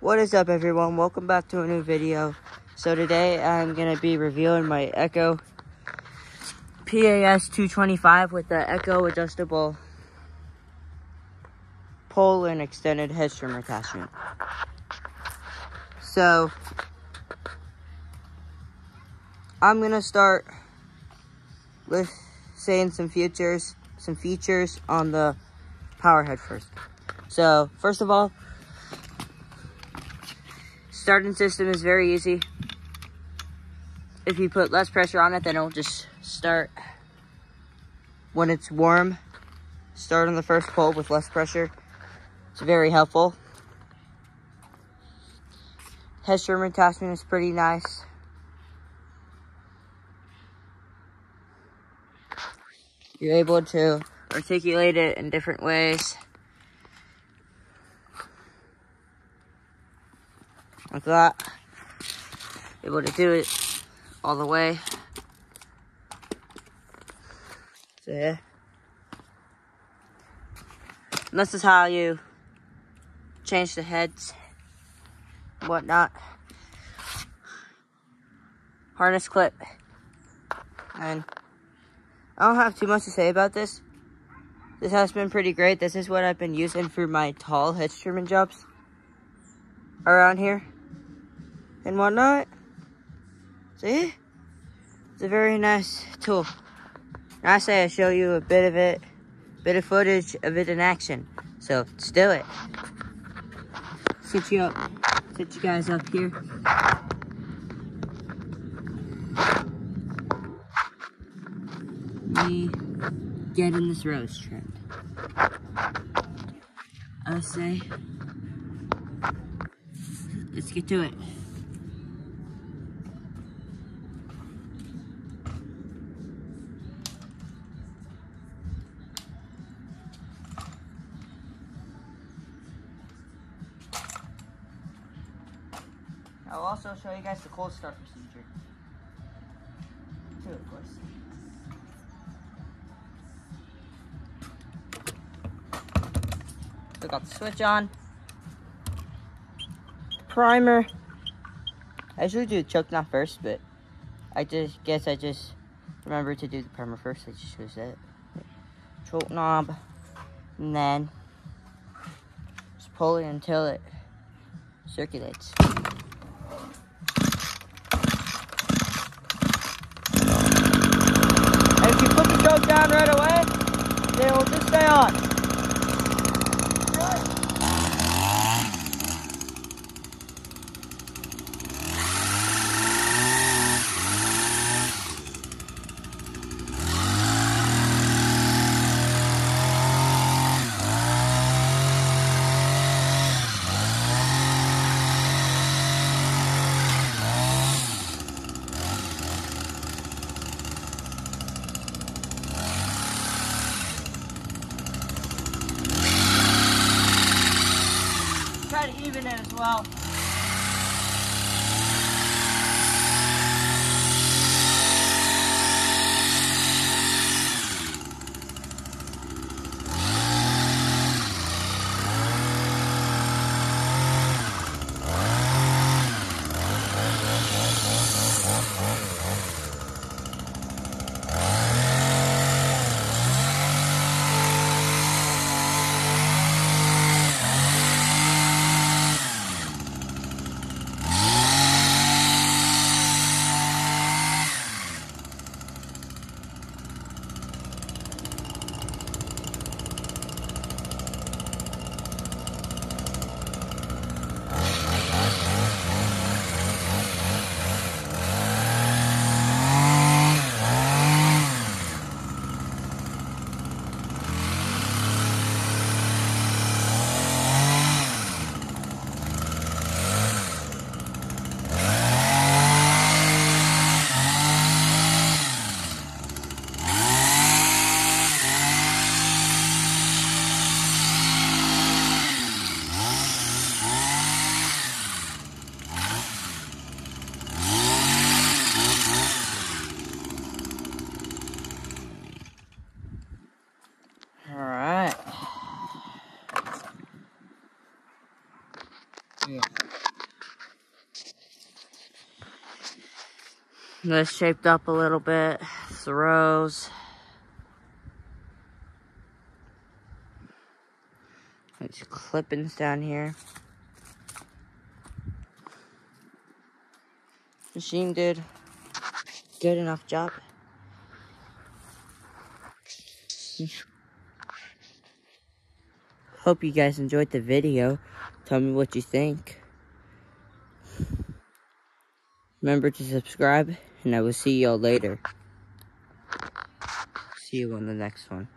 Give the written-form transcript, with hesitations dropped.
What is up, everyone? Welcome back to a new video. So today I'm going to be reviewing my Echo pas225 with the Echo adjustable pole and extended head trimmer attachment. So I'm going to start with saying some features on the power head first. So first of all, starting system is very easy. If you put less pressure on it, then it'll just start when it's warm. Start on the first pole with less pressure. It's very helpful. Head trimmer attachment is pretty nice. You're able to articulate it in different ways. Like that. Able to do it all the way. So yeah. And this is how you change the heads, whatnot. Harness clip. And I don't have too much to say about this. This has been pretty great. This is what I've been using for my tall head trimming jobs around here and whatnot. See? It's a very nice tool. And I say I show you a bit of footage of it in action. So let's do it. Sit you guys up here. Me getting this rose trimmed. I say, let's get to it. I'll also show you guys the cold start procedure. Too, of course. Still got the switch on. Primer. I usually do the choke knot first, but I just remembered to do the primer first. I just chose that. Choke knob. And then just pull it until it circulates. And if you put the choke down right away, then it will just stay on. Try to even it as well. Yeah. This shaped up a little bit. Throws. There's clippings down here. Machine did good enough job. Hope you guys enjoyed the video. Tell me what you think. Remember to subscribe, and I will see y'all later. See you on the next one.